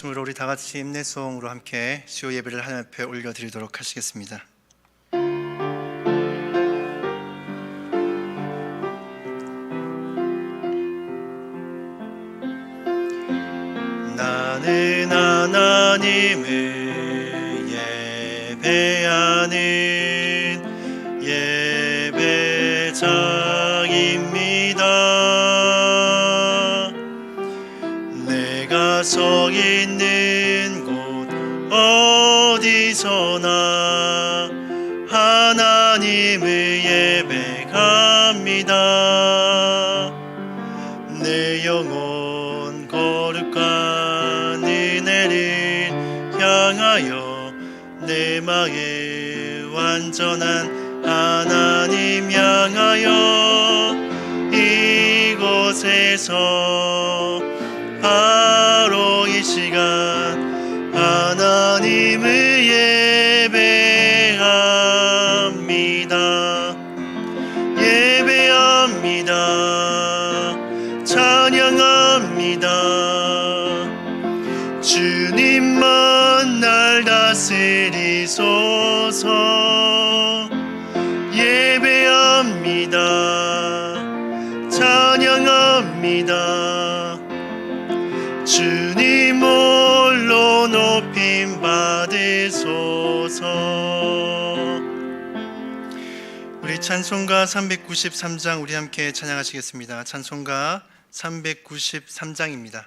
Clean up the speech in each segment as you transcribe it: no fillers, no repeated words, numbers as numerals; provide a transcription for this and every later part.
으로 우리 다 같이 인내송으로 함께 주요 예배를 하나님 앞에 올려드리도록 하시겠습니다. 나는 하나님을 예배하는 예배자입니다. 내가 서 있는 곳 어디서나 하나님을 예배합니다. 내 영혼 거룩한 은혜를 향하여 내 마음의 완전한 하나님 향하여 이곳에서 바로 이 시간 하나님을 예배합니다. 예배합니다. 찬양합니다. 주님만 날 다스리소서. 예배합니다. 찬양합니다. 주님 홀로 높임 받으소서. 우리 찬송가 393장 우리 함께 찬양하시겠습니다. 찬송가 393장입니다.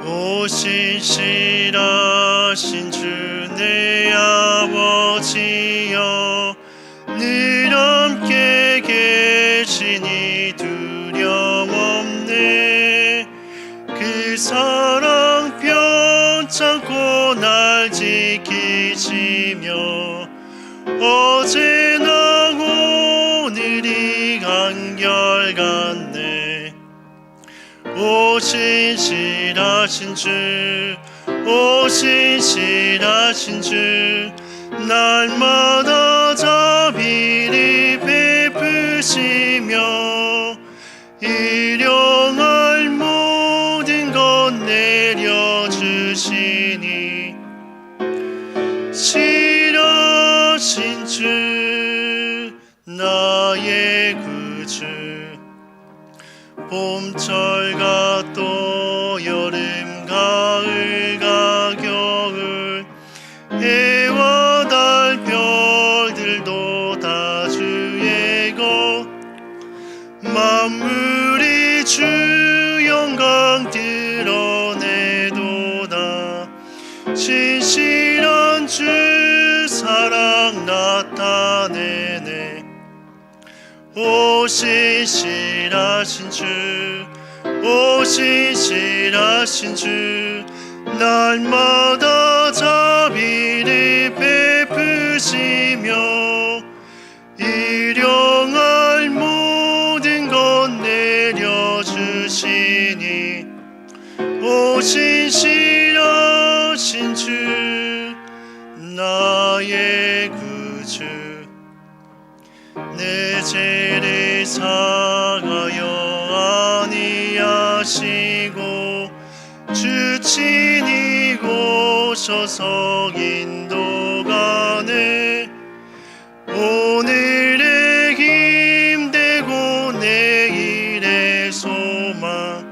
오 신실하신 주 내 아버지여, 늘 함께 계시니 두려움없네. 그 사랑 편찮고 날 지키시며 어제나 오늘이 한결같네. 오 신실하신 주, 오 신실하신 주, 날마다 자비를 베푸시며 일용할 모든 것 내려주시니 실하신 주 나의 구주. 봄철과 또 여름 가을과 겨울 해와 달 별들도 다 주의 것. 만물이 주 영광 드러내도다. 신실한 주 사랑 나타내네. 오 신실하신 주, 오 신실하신 주, 날마다 자비를 베푸시며 일용할 모든 것 내려주시니 오 신실하신 주 나의 구주. 내 죄를 사하여 아니하시고 주 친히 오셔서 인도가네. 오늘의 힘되고 내일의 소망,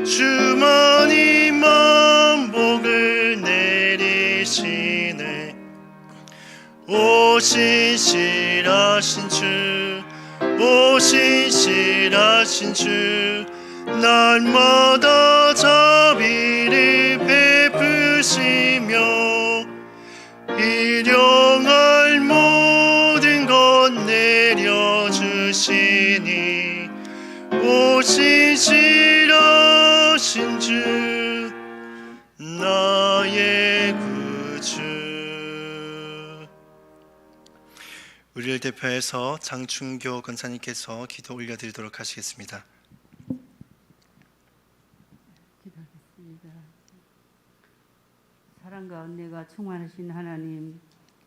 주만이 만복을 내리시네. 오 신실하신 주, 오 신실하신 주, 날마다 자비를 베푸시며 일용할 모든 것 내려주시니 오 신실하신 주 우리를 대표해서 장충교 권사님께서 기도 올려드리도록 하시겠습니다. 기도하겠습니다. 사랑과 은혜가 충만하신 하나님,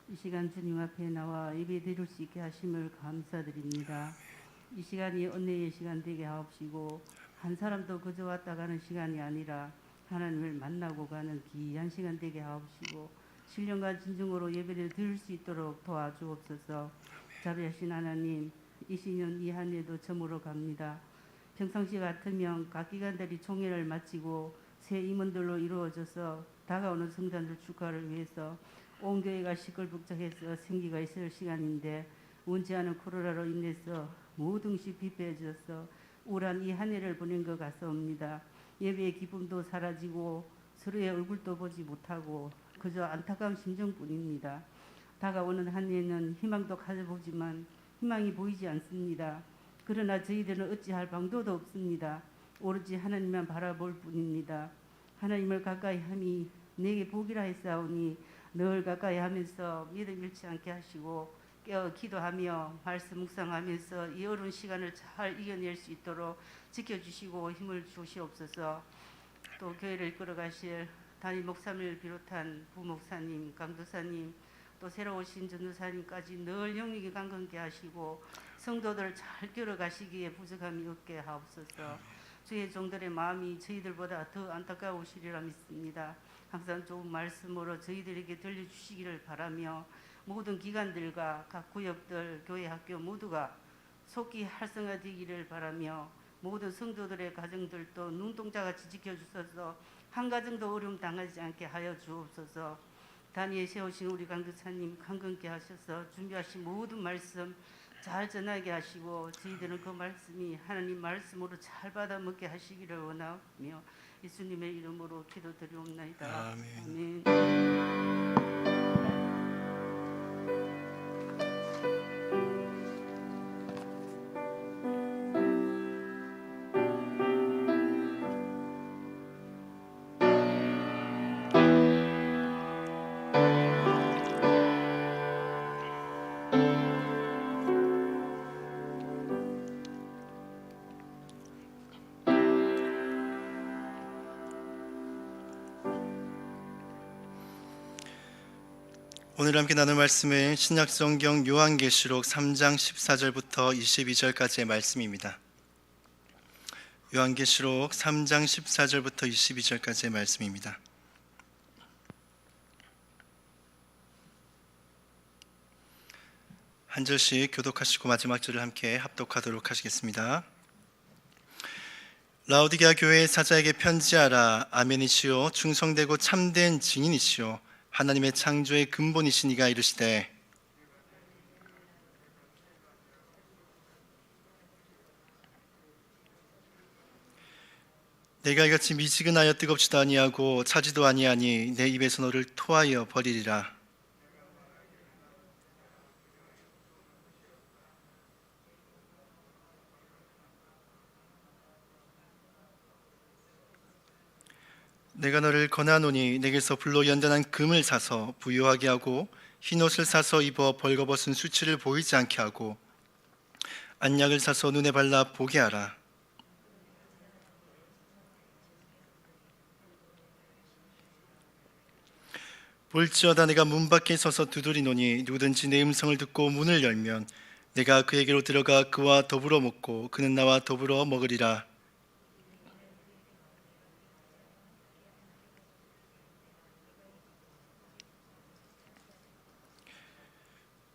이 시간 주님 앞에 나와 예배 드릴 수 있게 하심을 감사드립니다. 이 시간이 은혜의 시간 되게 하옵시고, 한 사람도 그저 왔다 가는 시간이 아니라 하나님을 만나고 가는 귀한 시간 되게 하옵시고, 신령과 진정으로 예배를 드릴 수 있도록 도와주옵소서. 자비하신 하나님, 이 신년 이 한 해도 저물어 갑니다. 평상시 같으면 각 기관들이 총회를 마치고 새 임원들로 이루어져서 다가오는 성탄절 축하를 위해서 온 교회가 시끌벅적해서 생기가 있을 시간인데, 원치 않은 코로나로 인해서 모든 것이 비폐해져서 우울한 이 한 해를 보낸 것 같사옵니다. 예배의 기쁨도 사라지고 서로의 얼굴도 보지 못하고 그저 안타까운 심정뿐입니다. 다가오는 한 해는 희망도 가져보지만 희망이 보이지 않습니다. 그러나 저희들은 어찌할 방도도 없습니다. 오로지 하나님만 바라볼 뿐입니다. 하나님을 가까이 함이 내게 복이라 했사오니 늘 가까이 하면서 믿음 잃지 않게 하시고 깨어 기도하며 말씀 묵상하면서 이 어려운 시간을 잘 이겨낼 수 있도록 지켜주시고 힘을 주시옵소서. 또 교회를 이끌어가실 담임 목사님을 비롯한 부목사님, 강도사님, 또 새로 오신 전도사님까지 늘 영역이 강건케 하시고 성도들을 잘 끌어가시기에 부족함이 없게 하옵소서. 주의 종들의 마음이 저희들보다 더 안타까우시리라 믿습니다. 항상 좋은 말씀으로 저희들에게 들려주시기를 바라며 모든 기관들과 각 구역들, 교회, 학교 모두가 속히 활성화되기를 바라며 모든 성도들의 가정들도 눈동자같이 지켜주셔서 한 가정도 어려움 당하지 않게 하여 주옵소서. 단위에 세우신 우리 강도사님 강건케 하셔서 준비하신 모든 말씀 잘 전하게 하시고 저희들은 그 말씀이 하나님 말씀으로 잘 받아 먹게 하시기를 원하며 예수님의 이름으로 기도드리옵나이다. 아멘. 아멘. 오늘 함께 나눌 말씀은 신약성경 요한계시록 3장 14절부터 22절까지의 말씀입니다. 요한계시록 3장 14절부터 22절까지의 말씀입니다. 한 절씩 교독하시고 마지막 절을 함께 합독하도록 하시겠습니다. 라오디게아 교회의 사자에게 편지하라. 아멘이시오 충성되고 참된 증인이시오 하나님의 창조의 근본이시니가 이르시되 내가 이같이 미지근하여 뜨겁지도 아니하고 차지도 아니하니 내 입에서 너를 토하여 버리리라. 내가 너를 권하노니 내게서 불로 연단한 금을 사서 부요하게 하고 흰옷을 사서 입어 벌거벗은 수치를 보이지 않게 하고 안약을 사서 눈에 발라 보게 하라. 볼지어다 내가 문 밖에 서서 두드리노니 누구든지 내 음성을 듣고 문을 열면 내가 그에게로 들어가 그와 더불어 먹고 그는 나와 더불어 먹으리라.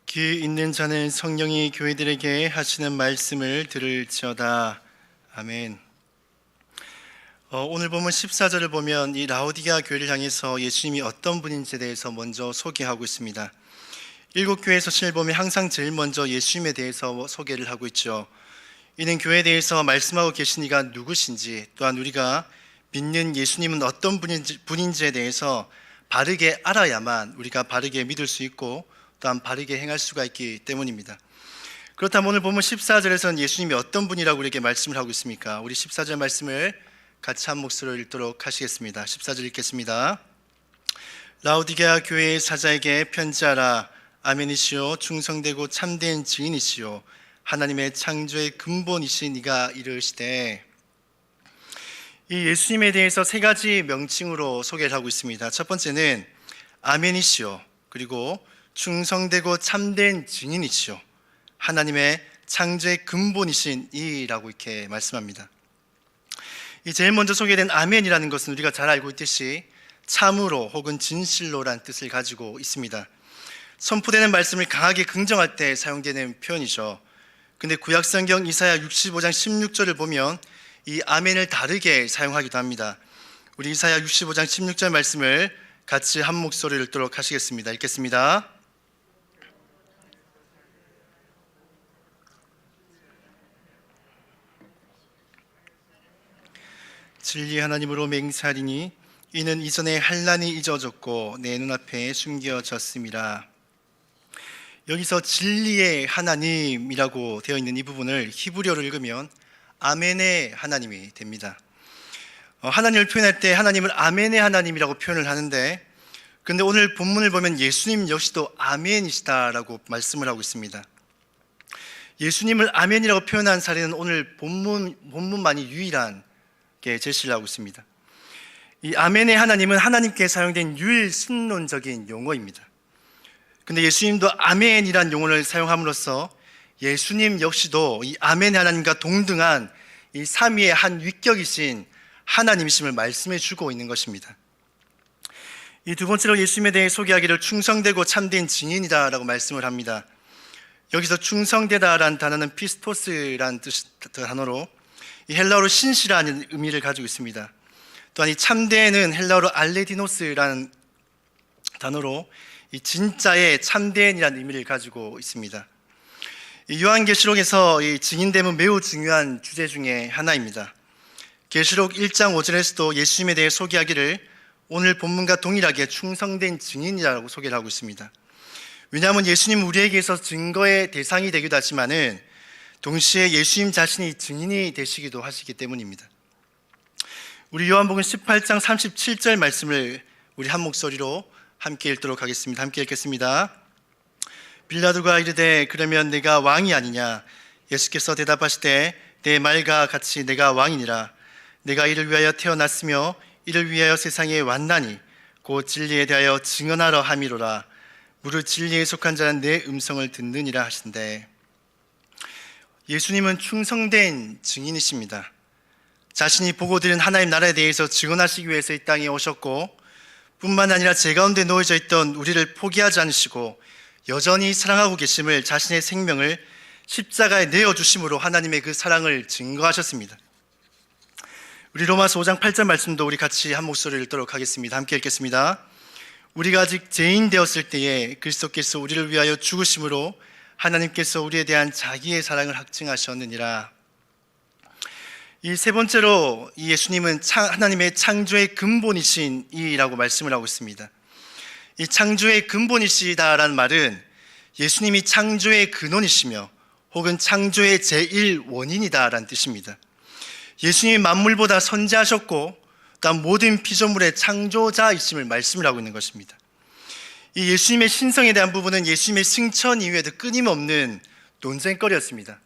귀 있는 자는 성령이 교회들에게 하시는 말씀을 들을지어다. 아멘. 오늘 보면 14절을 보면 이 라오디게아 교회를 향해서 예수님이 어떤 분인지에 대해서 먼저 소개하고 있습니다. 7교회 서신을 보면 항상 제일 먼저 예수님에 대해서 소개를 하고 있죠. 이는 교회에 대해서 말씀하고 계신 이가 누구신지, 또한 우리가 믿는 예수님은 어떤 분인지에 대해서 바르게 알아야만 우리가 바르게 믿을 수 있고 또한 바르게 행할 수가 있기 때문입니다. 그렇다면 오늘 보면 14절에서는 예수님이 어떤 분이라고 우리에게 말씀을 하고 있습니까? 우리 14절 말씀을 같이 한 목소리로 읽도록 하시겠습니다. 14절 읽겠습니다. 라오디게아 교회의 사자에게 편지하라. 아멘이시오 충성되고 참된 증인이시오 하나님의 창조의 근본이신 이가 이르시되, 이 예수님에 대해서 세 가지 명칭으로 소개를 하고 있습니다. 첫 번째는 아멘이시오, 그리고 충성되고 참된 증인이시오 하나님의 창조의 근본이신 이라고 이렇게 말씀합니다. 이 제일 먼저 소개된 아멘이라는 것은 우리가 잘 알고 있듯이 참으로 혹은 진실로란 뜻을 가지고 있습니다. 선포되는 말씀을 강하게 긍정할 때 사용되는 표현이죠. 근데 구약성경 이사야 65장 16절을 보면 이 아멘을 다르게 사용하기도 합니다. 우리 이사야 65장 16절 말씀을 같이 한 목소리를 읽도록 하시겠습니다. 읽겠습니다. 진리 하나님으로 맹세하리니 이는 이전에 환난이 잊어졌고 내 눈앞에 숨겨졌음이라. 여기서 진리의 하나님이라고 되어 있는 이 부분을 히브리어로 읽으면 아멘의 하나님이 됩니다. 하나님을 표현할 때 하나님을 아멘의 하나님이라고 표현을 하는데, 근데 오늘 본문을 보면 예수님 역시도 아멘이시다라고 말씀을 하고 있습니다. 예수님을 아멘이라고 표현한 사례는 오늘 본문만이 유일한 게 제시를 하고 있습니다. 이 아멘의 하나님은 하나님께 사용된 유일 신론적인 용어입니다. 근데 예수님도 아멘이란 용어를 사용함으로써 예수님 역시도 이 아멘의 하나님과 동등한 이 삼위의 한 위격이신 하나님이심을 말씀해 주고 있는 것입니다. 이 두 번째로 예수님에 대해 소개하기를 충성되고 참된 증인이다라고 말씀을 합니다. 여기서 충성되다라는 단어는 피스토스라는 단어로 이 헬라어로 신실한 의미를 가지고 있습니다. 또한 이 참되는 헬라어로 알레디노스라는 단어로 이 진짜의 참된이라는 의미를 가지고 있습니다. 이 요한계시록에서 이 증인됨은 매우 중요한 주제 중에 하나입니다. 계시록 1장 5절에서도 예수님에 대해 소개하기를 오늘 본문과 동일하게 충성된 증인이라고 소개를 하고 있습니다. 왜냐하면 예수님은 우리에게 있어서 증거의 대상이 되기도 하지만은 동시에 예수님 자신이 증인이 되시기도 하시기 때문입니다. 우리 요한복음 18장 37절 말씀을 우리 한 목소리로 함께 읽도록 하겠습니다. 함께 읽겠습니다. 빌라도가 이르되 그러면 내가 왕이 아니냐? 예수께서 대답하시되 내 말과 같이 내가 왕이니라. 내가 이를 위하여 태어났으며 이를 위하여 세상에 왔나니 곧 진리에 대하여 증언하러 함이로라. 무릇 진리에 속한 자는 내 음성을 듣느니라 하신대. 예수님은 충성된 증인이십니다. 자신이 보고 들은 하나님 나라에 대해서 증언하시기 위해서 이 땅에 오셨고, 뿐만 아니라 제 가운데 놓여져 있던 우리를 포기하지 않으시고 여전히 사랑하고 계심을, 자신의 생명을 십자가에 내어주심으로 하나님의 그 사랑을 증거하셨습니다. 우리 로마서 5장 8절 말씀도 우리 같이 한 목소리를 읽도록 하겠습니다. 함께 읽겠습니다. 우리가 아직 죄인 되었을 때에 그리스도께서 우리를 위하여 죽으심으로 하나님께서 우리에 대한 자기의 사랑을 확증하셨느니라. 이 세 번째로 이 예수님은 하나님의 창조의 근본이신 이라고 말씀을 하고 있습니다. 이 창조의 근본이시다라는 말은 예수님이 창조의 근원이시며 혹은 창조의 제1원인이다라는 뜻입니다. 예수님이 만물보다 선지하셨고 또한 모든 피조물의 창조자이심을 말씀을 하고 있는 것입니다. 이 예수님의 신성에 대한 부분은 예수님의 승천 이후에도 끊임없는 논쟁거리였습니다.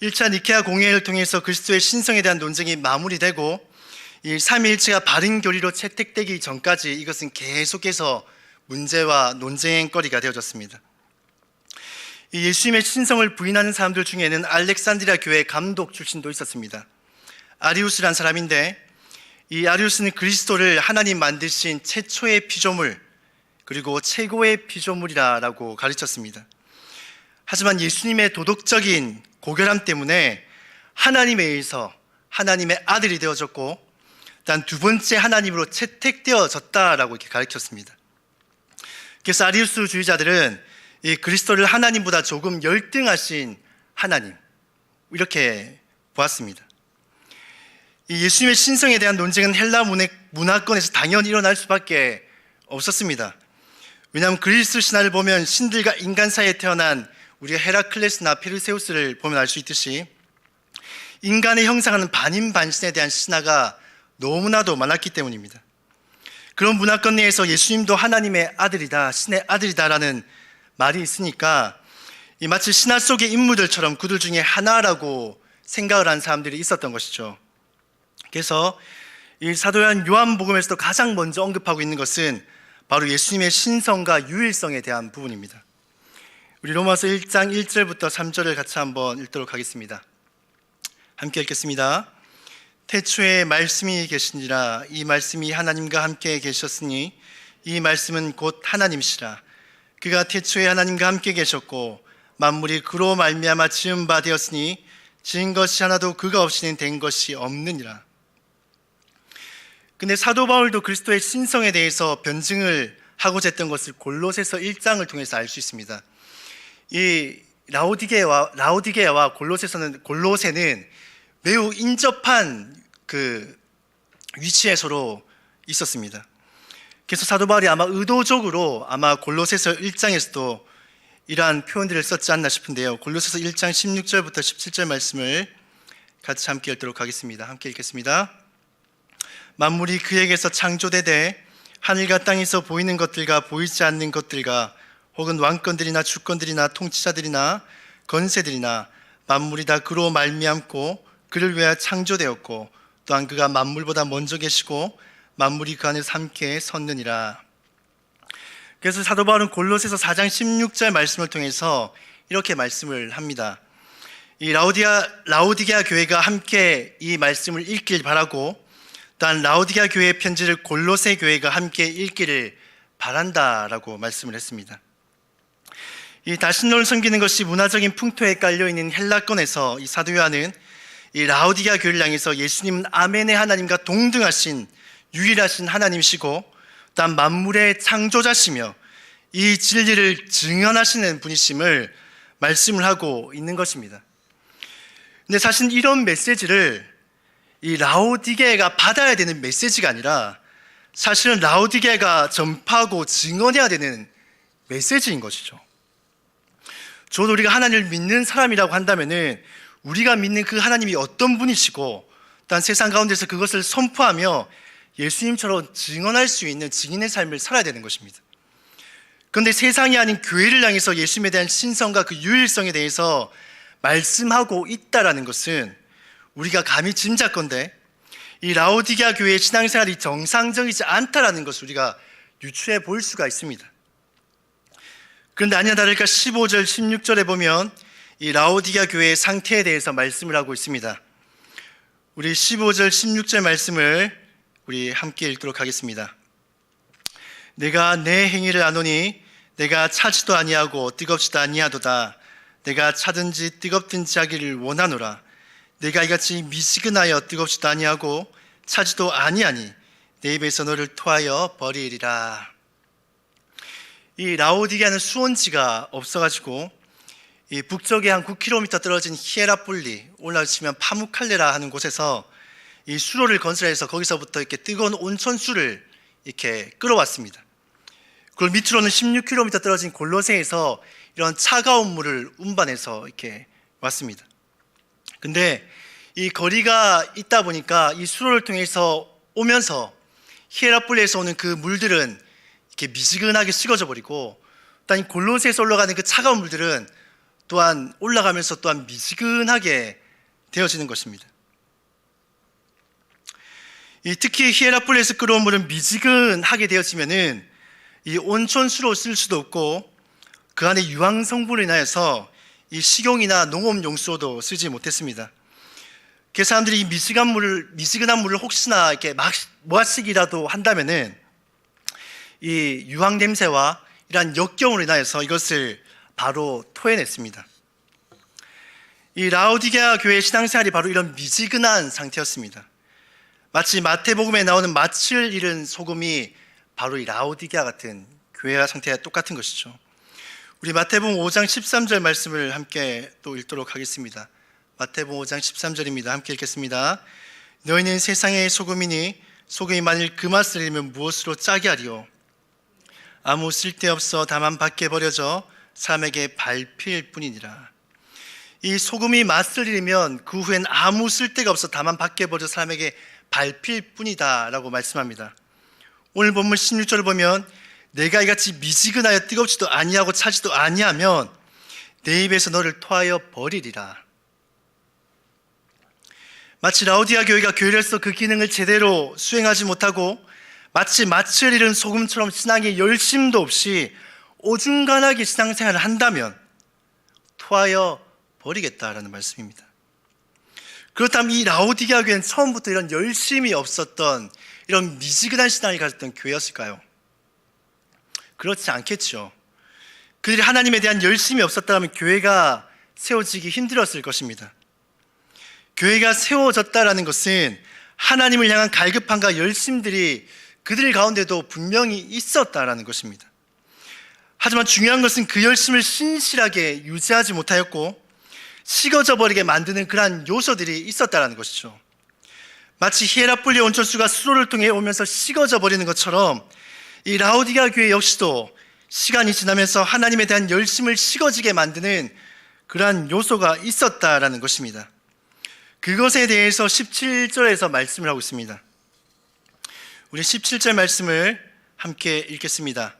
1차 니케아 공회를 통해서 그리스도의 신성에 대한 논쟁이 마무리되고 이 삼위일체가 바른 교리로 채택되기 전까지 이것은 계속해서 문제와 논쟁거리가 되어졌습니다. 이 예수님의 신성을 부인하는 사람들 중에는 알렉산드리아 교회 감독 출신도 있었습니다. 아리우스란 사람인데, 이 아리우스는 그리스도를 하나님 만드신 최초의 피조물 그리고 최고의 피조물이라고 가르쳤습니다. 하지만 예수님의 도덕적인 고결함 때문에 하나님에 의해서 하나님의 아들이 되어졌고 단 두 번째 하나님으로 채택되어졌다라고 이렇게 가르쳤습니다. 그래서 아리우스주의자들은 이 그리스도를 하나님보다 조금 열등하신 하나님 이렇게 보았습니다. 이 예수님의 신성에 대한 논쟁은 헬라 문화권에서 당연히 일어날 수밖에 없었습니다. 왜냐하면 그리스 신화를 보면 신들과 인간 사이에 태어난 우리가 헤라클레스나 페르세우스를 보면 알 수 있듯이 인간의 형상하는 반인반신에 대한 신화가 너무나도 많았기 때문입니다. 그런 문화권 내에서 예수님도 하나님의 아들이다, 신의 아들이다라는 말이 있으니까 이 마치 신화 속의 인물들처럼 그들 중에 하나라고 생각을 한 사람들이 있었던 것이죠. 그래서 이 사도 요한복음에서도 가장 먼저 언급하고 있는 것은 바로 예수님의 신성과 유일성에 대한 부분입니다. 우리 로마서 1장 1절부터 3절을 같이 한번 읽도록 하겠습니다. 함께 읽겠습니다. 태초에 말씀이 계시니라. 이 말씀이 하나님과 함께 계셨으니 이 말씀은 곧 하나님이시라. 그가 태초에 하나님과 함께 계셨고 만물이 그로 말미암아 지은 바 되었으니 지은 것이 하나도 그가 없이는 된 것이 없느니라. 근데 사도 바울도 그리스도의 신성에 대해서 변증을 하고자 했던 것을 골로새서 1장을 통해서 알 수 있습니다. 이 라오디게아와 골로새는 매우 인접한 그 위치에 서로 있었습니다. 그래서 사도 바울이 아마 의도적으로 아마 골로새서 1장에서도 이러한 표현들을 썼지 않나 싶은데요. 골로새서 1장 16절부터 17절 말씀을 같이 함께 읽도록 하겠습니다. 함께 읽겠습니다. 만물이 그에게서 창조되되 하늘과 땅에서 보이는 것들과 보이지 않는 것들과 혹은 왕권들이나 주권들이나 통치자들이나 건세들이나 만물이 다 그로 말미암고 그를 위하여 창조되었고 또한 그가 만물보다 먼저 계시고 만물이 그 안에서 함께 섰느니라. 그래서 사도 바울은 골로새서 4장 16절 말씀을 통해서 이렇게 말씀을 합니다. 이 라오디게아 교회가 함께 이 말씀을 읽길 바라고 또한 라오디게아 교회의 편지를 골로새 교회가 함께 읽기를 바란다라고 말씀을 했습니다. 이 다신론을 섬기는 것이 문화적인 풍토에 깔려있는 헬라권에서 이 사도 요한은 이 라오디게아 교회를 향해서 예수님은 아멘의 하나님과 동등하신 유일하신 하나님이시고 또한 만물의 창조자시며 이 진리를 증언하시는 분이심을 말씀을 하고 있는 것입니다. 근데 사실 이런 메시지를 이 라오디게아가 받아야 되는 메시지가 아니라 사실은 라오디게아가 전파하고 증언해야 되는 메시지인 것이죠. 저도 우리가 하나님을 믿는 사람이라고 한다면은 우리가 믿는 그 하나님이 어떤 분이시고 또한 세상 가운데서 그것을 선포하며 예수님처럼 증언할 수 있는 증인의 삶을 살아야 되는 것입니다. 그런데 세상이 아닌 교회를 향해서 예수님에 대한 신성과 그 유일성에 대해서 말씀하고 있다라는 것은 우리가 감히 짐작건대 이 라오디게아 교회의 신앙생활이 정상적이지 않다라는 것을 우리가 유추해 볼 수가 있습니다. 그런데 아니나 다를까 15절 16절에 보면 이 라오디게아 교회의 상태에 대해서 말씀을 하고 있습니다. 우리 15절 16절 말씀을 우리 함께 읽도록 하겠습니다. 내가 내 행위를 아노니 내가 차지도 아니하고 뜨겁지도 아니하도다. 내가 차든지 뜨겁든지 하기를 원하노라. 내가 이같이 미지근하여 뜨겁지도 아니하고 차지도 아니하니 내 입에서 너를 토하여 버리리라. 이 라오디게아는 수온지가 없어가지고 이 북쪽에 한 9km 떨어진 히에라폴리, 올라치면 파무칼레라 하는 곳에서 이 수로를 건설해서 거기서부터 이렇게 뜨거운 온천수를 이렇게 끌어왔습니다. 그리고 밑으로는 16km 떨어진 골로새에서 이런 차가운 물을 운반해서 이렇게 왔습니다. 근데 이 거리가 있다 보니까 이 수로를 통해서 오면서 히에라폴리에서 오는 그 물들은 이렇게 미지근하게 식어져 버리고, 또한 골로새에서 올라가는 그 차가운 물들은 또한 올라가면서 또한 미지근하게 되어지는 것입니다. 특히 히에라폴리에서 끌어온 물은 미지근하게 되어지면은 이 온천수로 쓸 수도 없고 그 안에 유황 성분으로 인하여서 이 식용이나 농업용수로도 쓰지 못했습니다. 그 사람들이 이 미지근한 물을 혹시나 이렇게 마시기라도 한다면은 이 유황 냄새와 이러한 역경으로 인하여서 이것을 바로 토해냈습니다. 이 라오디게아 교회의 신앙생활이 바로 이런 미지근한 상태였습니다. 마치 마태복음에 나오는 맏을 잃은 소금이 바로 이 라오디게아 같은 교회와 상태와 똑같은 것이죠. 우리 마태복음 5장 13절 말씀을 함께 또 읽도록 하겠습니다. 마태복음 5장 13절입니다. 함께 읽겠습니다. 너희는 세상의 소금이니 소금이 만일 그 맛을 잃으면 무엇으로 짜게 하리요? 아무 쓸데없어 다만 밖에 버려져 사람에게 밟힐 뿐이니라. 이 소금이 맛을 잃으면 그 후엔 아무 쓸데가 없어 다만 밖에 버려 사람에게 밟힐 뿐이다 라고 말씀합니다. 오늘 본문 16절을 보면 내가 이같이 미지근하여 뜨겁지도 아니하고 차지도 아니하면 내 입에서 너를 토하여 버리리라. 마치 라오디아 교회가 교회로서 그 기능을 제대로 수행하지 못하고 마치 마취를 잃은 소금처럼 신앙에 열심도 없이 오중간하게 신앙생활을 한다면 토하여 버리겠다라는 말씀입니다. 그렇다면 이 라오디게아 교회는 처음부터 이런 열심이 없었던 이런 미지근한 신앙을 가졌던 교회였을까요? 그렇지 않겠죠. 그들이 하나님에 대한 열심이 없었다면 교회가 세워지기 힘들었을 것입니다. 교회가 세워졌다라는 것은 하나님을 향한 갈급함과 열심들이 그들 가운데도 분명히 있었다라는 것입니다. 하지만 중요한 것은 그 열심을 신실하게 유지하지 못하였고 식어져 버리게 만드는 그러한 요소들이 있었다라는 것이죠. 마치 히에라폴리아 온천수가 수로를 통해 오면서 식어져 버리는 것처럼 이 라오디게아 교회 역시도 시간이 지나면서 하나님에 대한 열심을 식어지게 만드는 그러한 요소가 있었다라는 것입니다. 그것에 대해서 17절에서 말씀을 하고 있습니다. 우리 17절 말씀을 함께 읽겠습니다.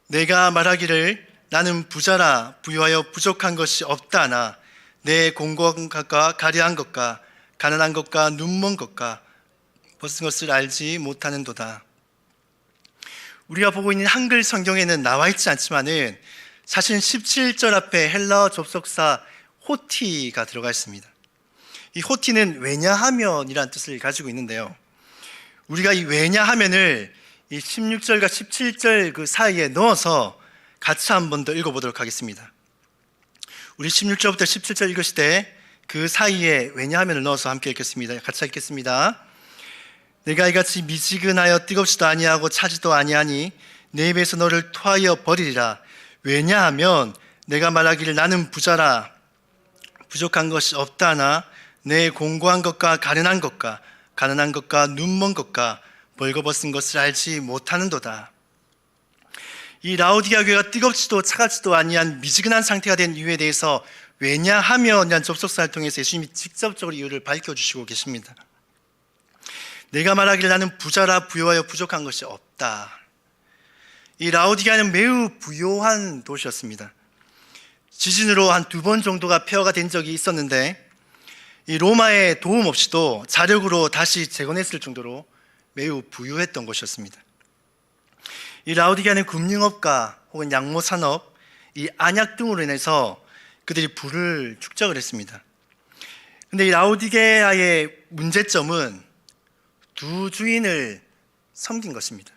내가 말하기를 나는 부자라 부유하여 부족한 것이 없다나 내 공고한 것과 가려한 것과 가난한 것과 눈먼 것과 벗은 것을 알지 못하는도다. 우리가 보고 있는 한글 성경에는 나와 있지 않지만은 사실 17절 앞에 헬라어 접속사 호티가 들어가 있습니다. 이 호티는 왜냐하면이라는 뜻을 가지고 있는데요. 우리가 이 왜냐하면을 이 16절과 17절 그 사이에 넣어서 같이 한 번 더 읽어보도록 하겠습니다. 우리 16절부터 17절 읽으실 때 그 사이에 왜냐하면을 넣어서 함께 읽겠습니다. 같이 읽겠습니다. 내가 이같이 미지근하여 뜨겁지도 아니하고 차지도 아니하니 내 입에서 너를 토하여 버리리라. 왜냐하면 내가 말하기를 나는 부자라 부족한 것이 없다나 내 공고한 것과 가련한 것과 가난한 것과 눈먼 것과 벌거벗은 것을 알지 못하는도다. 이 라오디게아 교회가 뜨겁지도 차갑지도 아니한 미지근한 상태가 된 이유에 대해서 왜냐하면이라는 접속사를 통해서 예수님이 직접적으로 이유를 밝혀주시고 계십니다. 내가 말하기를 나는 부자라 부유하여 부족한 것이 없다. 이 라오디게아는 매우 부유한 도시였습니다. 지진으로 한 2번 정도가 폐허가 된 적이 있었는데 이 로마의 도움 없이도 자력으로 다시 재건했을 정도로 매우 부유했던 곳이었습니다. 이 라오디게아는 금융업과 혹은 양모산업, 이 안약 등으로 인해서 그들이 부를 축적을 했습니다. 그런데 이 라오디게아의 문제점은 두 주인을 섬긴 것입니다.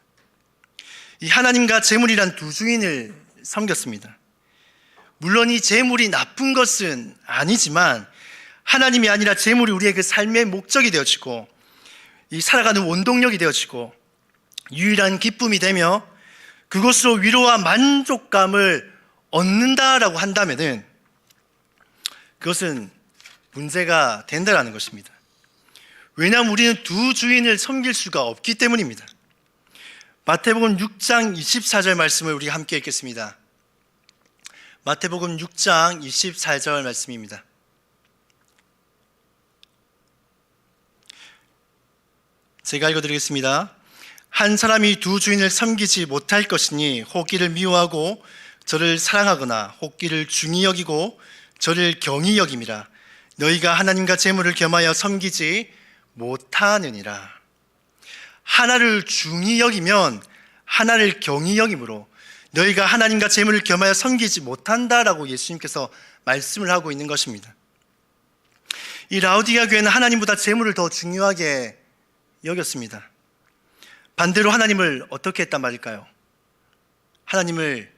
이 하나님과 재물이란 두 주인을 섬겼습니다. 물론 이 재물이 나쁜 것은 아니지만 하나님이 아니라 재물이 우리의 그 삶의 목적이 되어지고 이 살아가는 원동력이 되어지고 유일한 기쁨이 되며 그것으로 위로와 만족감을 얻는다라고 한다면은 그것은 문제가 된다라는 것입니다. 왜냐하면 우리는 두 주인을 섬길 수가 없기 때문입니다. 마태복음 6장 24절 말씀을 우리 함께 읽겠습니다. 마태복음 6장 24절 말씀입니다. 제가 읽어드리겠습니다. 한 사람이 두 주인을 섬기지 못할 것이니 혹 이를 미워하고 저를 사랑하거나 혹 이를 중히 여기고 저를 경히 여김이라. 너희가 하나님과 재물을 겸하여 섬기지 못하느니라. 하나를 중히 여기면 하나를 경히 여김으로 너희가 하나님과 재물을 겸하여 섬기지 못한다라고 예수님께서 말씀을 하고 있는 것입니다. 이 라오디게아 교회는 하나님보다 재물을 더 중요하게 여겼습니다. 반대로 하나님을 어떻게 했단 말일까요? 하나님을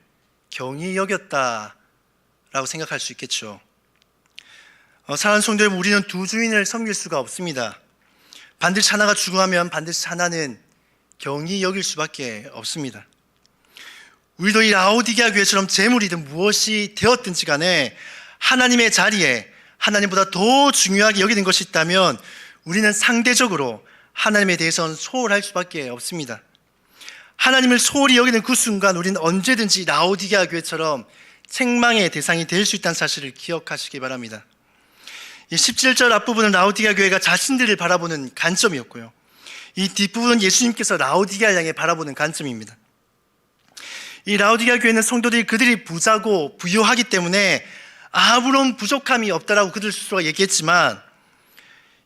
경히 여겼다라고 생각할 수 있겠죠. 사랑하는 성도 여러분, 우리는 두 주인을 섬길 수가 없습니다. 반드시 하나가 죽어가면 반드시 하나는 경히 여길 수밖에 없습니다. 우리도 이 라오디게아 교회처럼 재물이든 무엇이 되었든지 간에 하나님의 자리에 하나님보다 더 중요하게 여기는 것이 있다면 우리는 상대적으로 하나님에 대해서는 소홀할 수밖에 없습니다. 하나님을 소홀히 여기는 그 순간 우리는 언제든지 라오디게아 교회처럼 책망의 대상이 될 수 있다는 사실을 기억하시기 바랍니다. 이 17절 앞부분은 라오디게아 교회가 자신들을 바라보는 관점이었고요, 이 뒷부분은 예수님께서 라오디게아를 향해 바라보는 관점입니다. 이 라오디게아 교회는 성도들이 그들이 부자고 부유하기 때문에 아무런 부족함이 없다라고 그들 스스로가 얘기했지만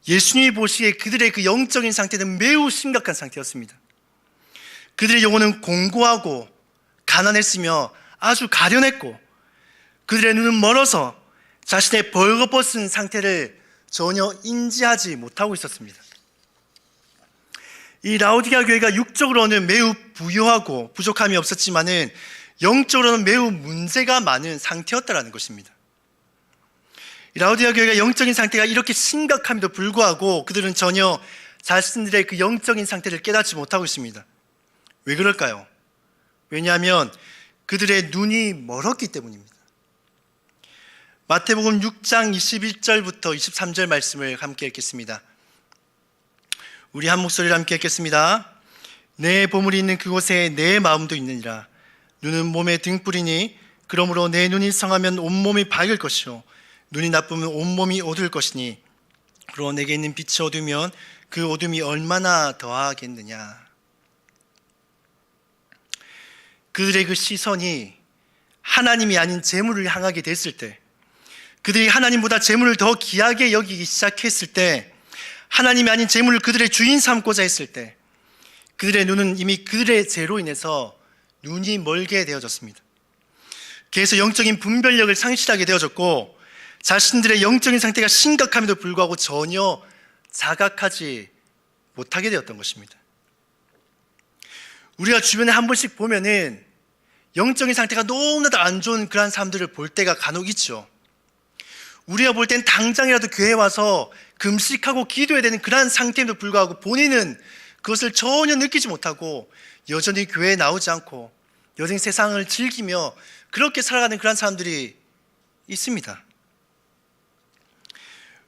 예수님이 보시기에 그들의 그 영적인 상태는 매우 심각한 상태였습니다. 그들의 영혼은 공고하고 가난했으며 아주 가련했고 그들의 눈은 멀어서 자신의 벌거벗은 상태를 전혀 인지하지 못하고 있었습니다. 이 라오디게아 교회가 육적으로는 매우 부유하고 부족함이 없었지만은 영적으로는 매우 문제가 많은 상태였다라는 것입니다. 이 라오디게아 교회가 영적인 상태가 이렇게 심각함에도 불구하고 그들은 전혀 자신들의 그 영적인 상태를 깨닫지 못하고 있습니다. 왜 그럴까요? 왜냐하면 그들의 눈이 멀었기 때문입니다. 마태복음 6장 21절부터 23절 말씀을 함께 읽겠습니다. 우리 한 목소리로 함께 읽겠습니다. 내 보물이 있는 그곳에 내 마음도 있느니라. 눈은 몸의 등불이니 그러므로 내 눈이 성하면 온몸이 밝을 것이요 눈이 나쁘면 온몸이 어두울 것이니 그러므로 내게 있는 빛이 어두우면 그 어둠이 얼마나 더하겠느냐. 그들의 그 시선이 하나님이 아닌 재물을 향하게 됐을 때, 그들이 하나님보다 재물을 더 귀하게 여기기 시작했을 때, 하나님이 아닌 재물을 그들의 주인 삼고자 했을 때 그들의 눈은 이미 그들의 죄로 인해서 눈이 멀게 되어졌습니다. 그래서 영적인 분별력을 상실하게 되어졌고 자신들의 영적인 상태가 심각함에도 불구하고 전혀 자각하지 못하게 되었던 것입니다. 우리가 주변에 한 번씩 보면은 영적인 상태가 너무나도 안 좋은 그런 사람들을 볼 때가 간혹 있죠. 우리가 볼 땐 당장이라도 교회에 와서 금식하고 기도해야 되는 그러한 상태에도 불구하고 본인은 그것을 전혀 느끼지 못하고 여전히 교회에 나오지 않고 여전히 세상을 즐기며 그렇게 살아가는 그런 사람들이 있습니다.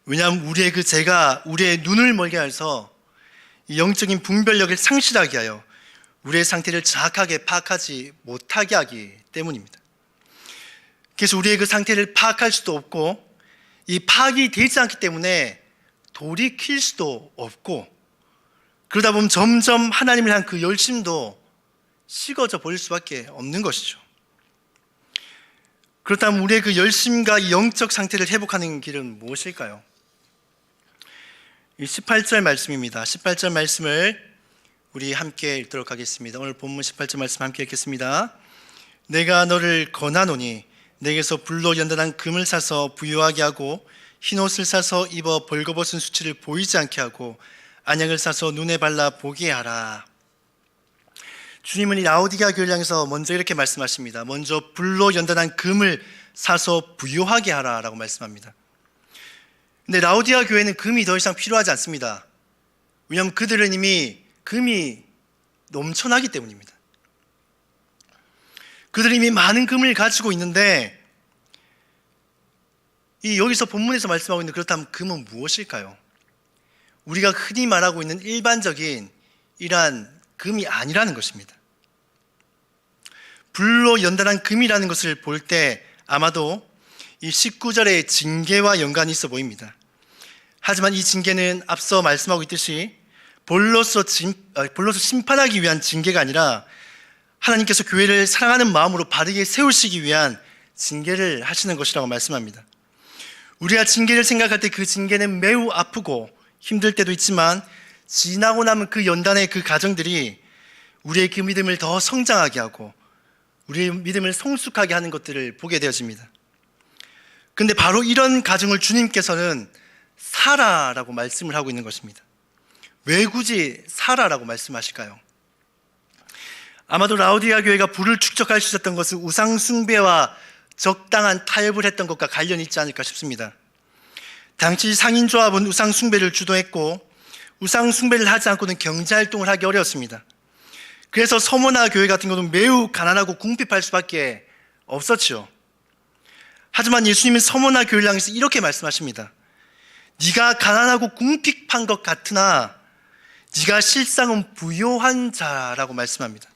왜냐하면 우리의 그 죄가 우리의 눈을 멀게 해서 영적인 분별력을 상실하게 하여 우리의 상태를 정확하게 파악하지 못하게 하기 때문입니다. 그래서 우리의 그 상태를 파악할 수도 없고 이 파악이 되지 않기 때문에 돌이킬 수도 없고 그러다 보면 점점 하나님을 향한 그 열심도 식어져 버릴 수밖에 없는 것이죠. 그렇다면 우리의 그 열심과 이 영적 상태를 회복하는 길은 무엇일까요? 이 18절 말씀입니다. 18절 말씀을 우리 함께 읽도록 하겠습니다. 오늘 본문 18절 말씀 함께 읽겠습니다. 내가 너를 권하노니 내게서 불로 연단한 금을 사서 부유하게 하고 흰옷을 사서 입어 벌거벗은 수치를 보이지 않게 하고 안약을 사서 눈에 발라 보게 하라. 주님은 이 라오디게아 교회를 향해서 먼저 이렇게 말씀하십니다. 먼저 불로 연단한 금을 사서 부유하게 하라 라고 말씀합니다. 근데 라오디게아 교회는 금이 더 이상 필요하지 않습니다. 왜냐하면 그들은 이미 금이 넘쳐나기 때문입니다. 그들이 이미 많은 금을 가지고 있는데 여기서 본문에서 말씀하고 있는 그렇다면 금은 무엇일까요? 우리가 흔히 말하고 있는 일반적인 이러한 금이 아니라는 것입니다. 불로 연단한 금이라는 것을 볼 때 아마도 이 19절의 징계와 연관이 있어 보입니다. 하지만 이 징계는 앞서 말씀하고 있듯이 볼로서 심판하기 위한 징계가 아니라 하나님께서 교회를 사랑하는 마음으로 바르게 세우시기 위한 징계를 하시는 것이라고 말씀합니다. 우리가 징계를 생각할 때 그 징계는 매우 아프고 힘들 때도 있지만 지나고 나면 그 연단의 그 과정들이 우리의 그 믿음을 더 성장하게 하고 우리의 믿음을 성숙하게 하는 것들을 보게 되어집니다. 근데 바로 이런 과정을 주님께서는 사라라고 말씀을 하고 있는 것입니다. 왜 굳이 사라라고 말씀하실까요? 아마도 라오디게아 교회가 불을 축적할 수 있었던 것은 우상 숭배와 적당한 타협을 했던 것과 관련이 있지 않을까 싶습니다. 당시 상인조합은 우상 숭배를 주도했고 우상 숭배를 하지 않고는 경제활동을 하기 어려웠습니다. 그래서 서머나 교회 같은 경우는 매우 가난하고 궁핍할 수밖에 없었죠. 하지만 예수님은 서머나 교회를 향해서 이렇게 말씀하십니다. 네가 가난하고 궁핍한 것 같으나 네가 실상은 부요한 자라고 말씀합니다.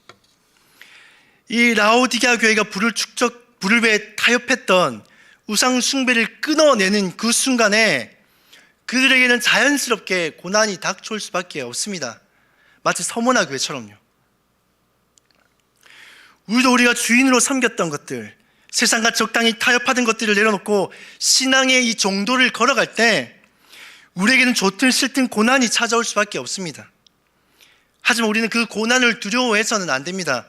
이 라오디게아 교회가 불을 위해 타협했던 우상 숭배를 끊어내는 그 순간에 그들에게는 자연스럽게 고난이 닥쳐올 수밖에 없습니다. 마치 서머나 교회처럼요. 우리가 주인으로 섬겼던 것들, 세상과 적당히 타협하던 것들을 내려놓고 신앙의 이 정도를 걸어갈 때 우리에게는 좋든 싫든 고난이 찾아올 수밖에 없습니다. 하지만 우리는 그 고난을 두려워해서는 안 됩니다.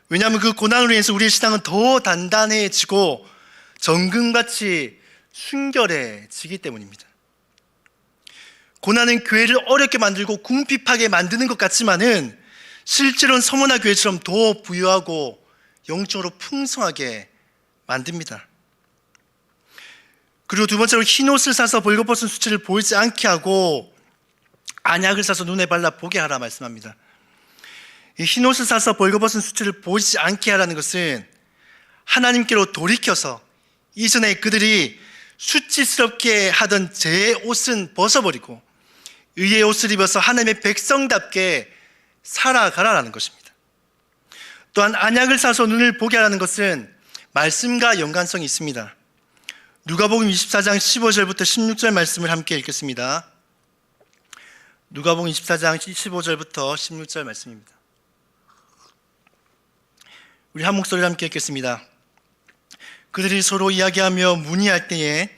왜냐하면 그 고난으로 인해서 우리의 신앙은 더 단단해지고 정금같이 순결해지기 때문입니다. 고난은 교회를 어렵게 만들고 궁핍하게 만드는 것 같지만은 실제로는 서머나 교회처럼 더 부유하고 영적으로 풍성하게 만듭니다. 그리고 두 번째로 흰옷을 사서 벌거벗은 수치를 보이지 않게 하고 안약을 사서 눈에 발라 보게 하라 말씀합니다. 이 흰옷을 사서 벌거벗은 수치를 보이지 않게 하라는 것은 하나님께로 돌이켜서 이전에 그들이 수치스럽게 하던 제 옷은 벗어버리고 의의 옷을 입어서 하나님의 백성답게 살아가라라는 것입니다. 또한 안약을 사서 눈을 보게 하라는 것은 말씀과 연관성이 있습니다. 누가복음 24장 15절부터 16절 말씀을 함께 읽겠습니다. 누가복음 24장 15절부터 16절 말씀입니다. 우리 한 목소리로 함께 읽겠습니다. 그들이 서로 이야기하며 문의할 때에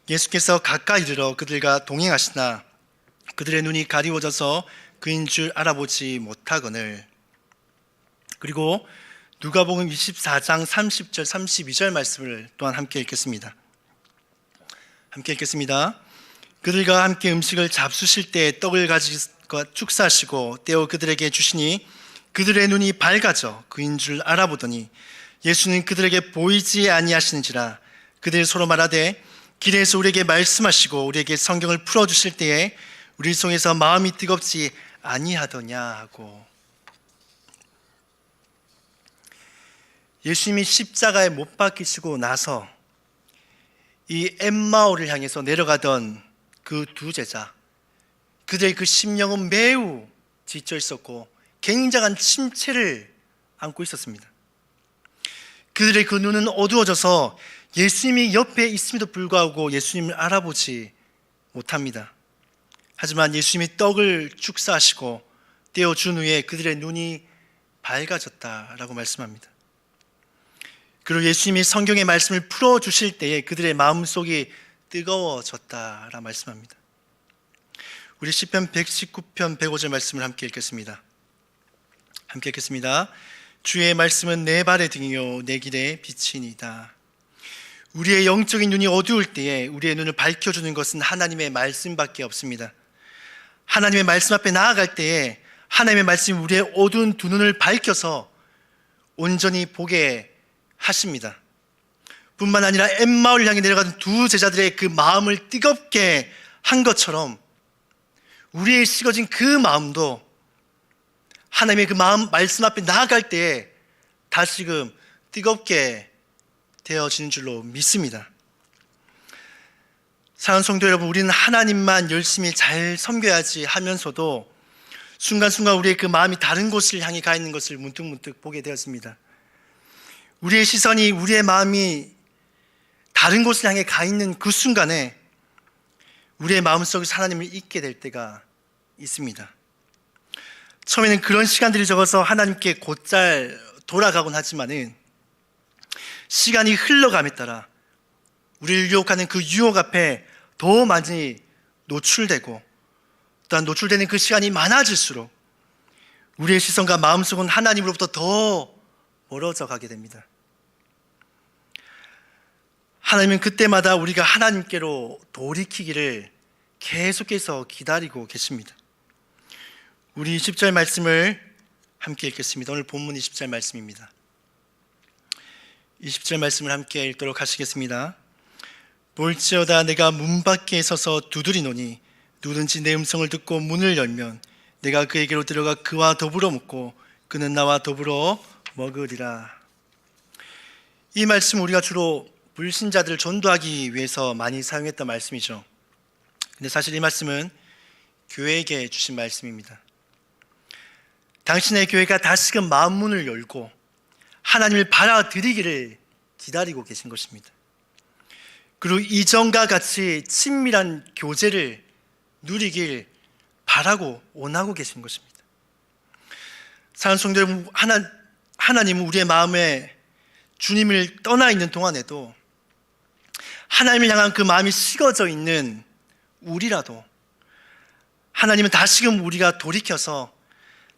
예수께서 가까이 이르러 그들과 동행하시나 그들의 눈이 가리워져서 그인 줄 알아보지 못하거늘. 그리고 누가복음 24장 30절 32절 말씀을 또한 함께 읽겠습니다. 함께 읽겠습니다. 그들과 함께 음식을 잡수실 때 떡을 가지고 축사하시고 떼어 그들에게 주시니 그들의 눈이 밝아져 그인 줄 알아보더니 예수는 그들에게 보이지 아니하시는지라. 그들이 서로 말하되 길에서 우리에게 말씀하시고 우리에게 성경을 풀어주실 때에 우리 속에서 마음이 뜨겁지 아니하더냐 하고. 예수님이 십자가에 못 박히시고 나서 이 엠마오를 향해서 내려가던 그 두 제자, 그들의 그 심령은 매우 지쳐 있었고 굉장한 침체를 안고 있었습니다. 그들의 그 눈은 어두워져서 예수님이 옆에 있음에도 불구하고 예수님을 알아보지 못합니다. 하지만 예수님이 떡을 축사하시고 떼어준 후에 그들의 눈이 밝아졌다라고 말씀합니다. 그리고 예수님이 성경의 말씀을 풀어주실 때에 그들의 마음속이 뜨거워졌다라고 말씀합니다. 우리 시편 119편 105절 말씀을 함께 읽겠습니다. 함께 읽겠습니다. 주의 말씀은 내 발의 등이요 내 길의 빛이니이다. 우리의 영적인 눈이 어두울 때에 우리의 눈을 밝혀주는 것은 하나님의 말씀밖에 없습니다. 하나님의 말씀 앞에 나아갈 때에 하나님의 말씀이 우리의 어두운 두 눈을 밝혀서 온전히 보게 하십니다. 뿐만 아니라 엠마오를 향해 내려가던 두 제자들의 그 마음을 뜨겁게 한 것처럼 우리의 식어진 그 마음도 하나님의 그 마음 말씀 앞에 나아갈 때에 다시금 뜨겁게 되어지는 줄로 믿습니다. 사랑하는 성도 여러분, 우리는 하나님만 열심히 잘 섬겨야지 하면서도 순간순간 우리의 그 마음이 다른 곳을 향해 가 있는 것을 문득문득 보게 되었습니다. 우리의 시선이, 우리의 마음이 다른 곳을 향해 가 있는 그 순간에 우리의 마음속에서 하나님을 잊게 될 때가 있습니다. 처음에는 그런 시간들이 적어서 하나님께 곧잘 돌아가곤 하지만은 시간이 흘러감에 따라 우리를 유혹하는 그 유혹 앞에 더 많이 노출되고 또한 노출되는 그 시간이 많아질수록 우리의 시선과 마음속은 하나님으로부터 더 멀어져 가게 됩니다. 하나님은 그때마다 우리가 하나님께로 돌이키기를 계속해서 기다리고 계십니다. 우리 20절 말씀을 함께 읽겠습니다. 오늘 본문 20절 말씀입니다. 20절 말씀을 함께 읽도록 하시겠습니다. 볼지어다 내가 문 밖에 서서 두드리노니 누구든지 내 음성을 듣고 문을 열면 내가 그에게로 들어가 그와 더불어 먹고 그는 나와 더불어 먹으리라. 이 말씀 우리가 주로 불신자들을 전도하기 위해서 많이 사용했던 말씀이죠. 근데 사실 이 말씀은 교회에게 주신 말씀입니다. 당신의 교회가 다시금 마음문을 열고 하나님을 받아들이기를 기다리고 계신 것입니다. 그리고 이전과 같이 친밀한 교제를 누리길 바라고 원하고 계신 것입니다. 사랑하는 성도 여러분, 하나님은 우리의 마음에 주님을 떠나 있는 동안에도 하나님을 향한 그 마음이 식어져 있는 우리라도 하나님은 다시금 우리가 돌이켜서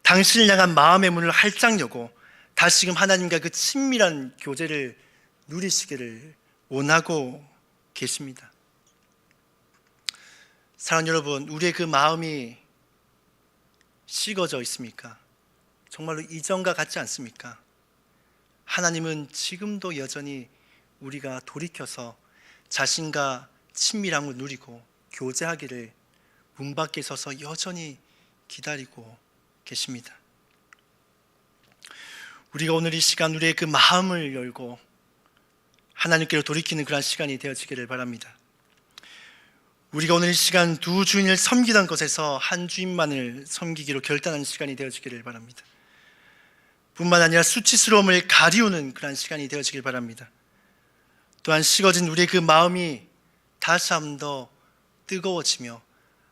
당신을 향한 마음의 문을 활짝 여고 다시금 하나님과 그 친밀한 교제를 누리시기를 원하고 계십니다. 사랑하는 여러분, 우리의 그 마음이 식어져 있습니까? 정말로 이전과 같지 않습니까? 하나님은 지금도 여전히 우리가 돌이켜서 자신과 친밀함을 누리고 교제하기를 문 밖에 서서 여전히 기다리고 계십니다. 우리가 오늘 이 시간 우리의 그 마음을 열고 하나님께로 돌이키는 그런 시간이 되어지기를 바랍니다. 우리가 오늘 이 시간 두 주인을 섬기던 것에서 한 주인만을 섬기기로 결단하는 시간이 되어지기를 바랍니다. 뿐만 아니라 수치스러움을 가리우는 그런 시간이 되어지길 바랍니다. 또한 식어진 우리의 그 마음이 다시 한 번 더 뜨거워지며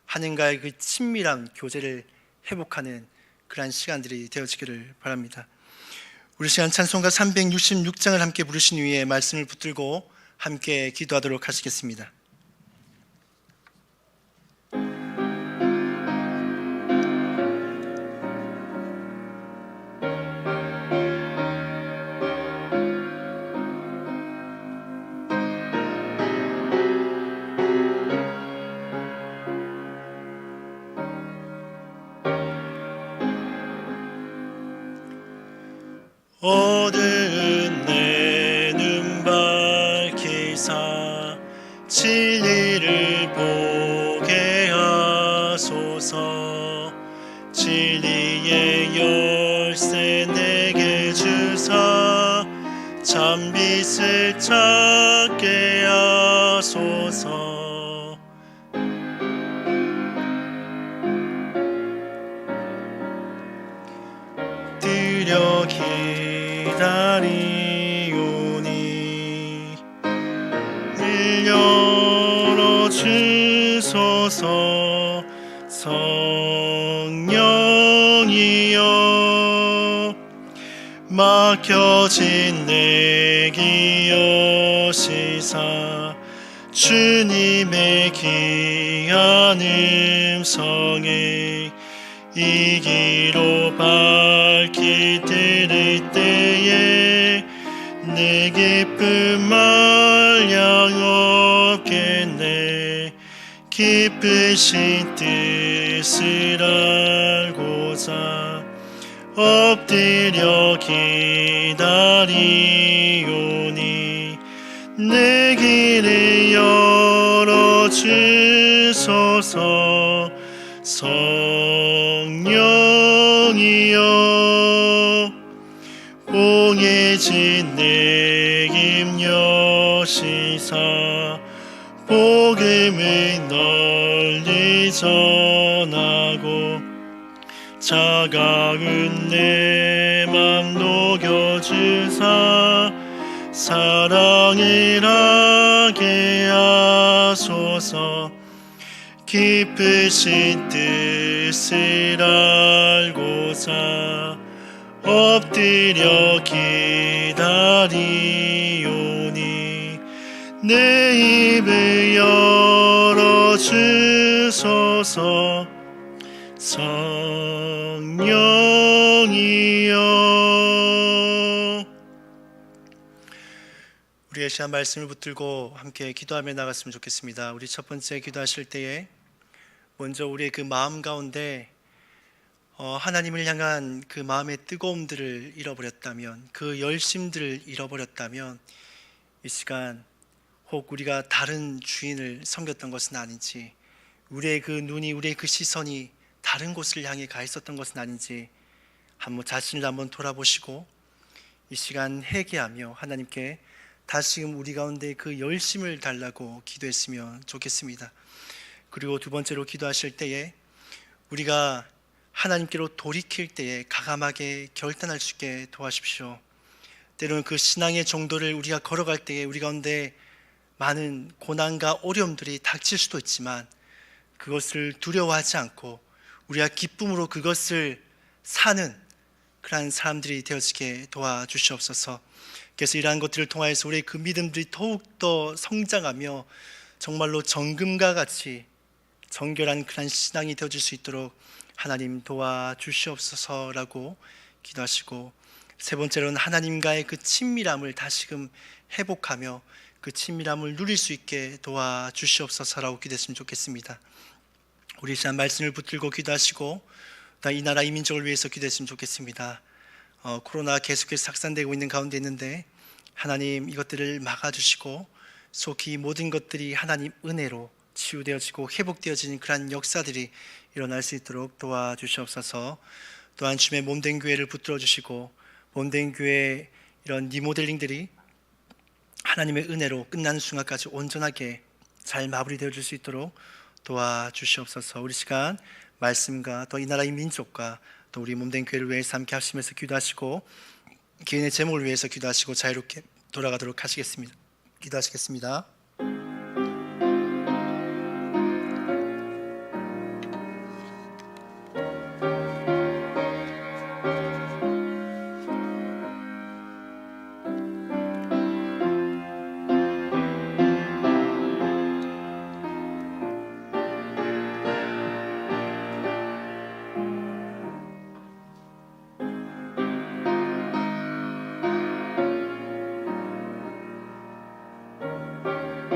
하나님과의 그 친밀한 교제를 회복하는 그러한 시간들이 되어지기를 바랍니다. 우리 시간 찬송가 366장을 함께 부르신 후에 말씀을 붙들고 함께 기도하도록 하시겠습니다. 어두운 내 눈 밝히사 진리를 보게 하소서. 진리의 열쇠 내게 주사 참빛을 찾게 하소서. 드려 기다리오니 일 열어주소서. 성령이여 막혀진 내 기여시사 주님의 귀한 음성에 이 기로 밝히 들을 때에 내 기쁨 말량 없겠네. 깊으신 뜻을 알고자 엎드려 기다리오니 내 길을 열어주소서. 성령이여 봉해진 내 힘 여시사 복음을 널리 전하고 차가운 내 맘 녹여주사 사랑을 하게 하소서. 깊으신 뜻을 알고자 엎드려 기다리오니 내 입을 열어주소서. 성령이여. 우리의 시간 말씀을 붙들고 함께 기도하며 나갔으면 좋겠습니다. 우리 첫 번째 기도하실 때에 먼저 우리의 그 마음 가운데 하나님을 향한 그 마음의 뜨거움들을 잃어버렸다면, 그 열심들을 잃어버렸다면 이 시간 혹 우리가 다른 주인을 섬겼던 것은 아닌지, 우리의 그 눈이, 우리의 그 시선이 다른 곳을 향해 가 있었던 것은 아닌지 한번 자신을 한번 돌아보시고 이 시간 회개하며 하나님께 다시금 우리 가운데 그 열심을 달라고 기도했으면 좋겠습니다. 그리고 두 번째로 기도하실 때에 우리가 하나님께로 돌이킬 때에 가감하게 결단할 수 있게 도와주십시오. 때로는 그 신앙의 정도를 우리가 걸어갈 때에 우리 가운데 많은 고난과 어려움들이 닥칠 수도 있지만 그것을 두려워하지 않고 우리가 기쁨으로 그것을 사는 그러한 사람들이 되어지게 도와주시옵소서. 그래서 이러한 것들을 통하여서 우리의 그 믿음들이 더욱더 성장하며 정말로 정금과 같이 정결한 그런 신앙이 되어질 수 있도록 하나님 도와주시옵소서라고 기도하시고, 세 번째로는 하나님과의 그 친밀함을 다시금 회복하며 그 친밀함을 누릴 수 있게 도와주시옵소서라고 기도했으면 좋겠습니다. 우리 이 시간 말씀을 붙들고 기도하시고 이 나라 이 민족을 위해서 기도했으면 좋겠습니다. 코로나 계속해서 확산되고 있는 가운데 있는데 하나님 이것들을 막아주시고 속히 모든 것들이 하나님 은혜로 치유되어지고 회복되어지는 그러한 역사들이 일어날 수 있도록 도와주시옵소서. 또한 주님의 몸된 교회를 붙들어 주시고 몸된 교회의 이런 리모델링들이 하나님의 은혜로 끝나는 순간까지 온전하게 잘 마무리되어 줄 수 있도록 도와주시옵소서. 우리 시간 말씀과 또 이 나라 이 민족과 또 우리 몸된 교회를 위해서 함께 합심해서 기도하시고 개인의 제목을 위해서 기도하시고 자유롭게 돌아가도록 하시겠습니다. 기도하시겠습니다.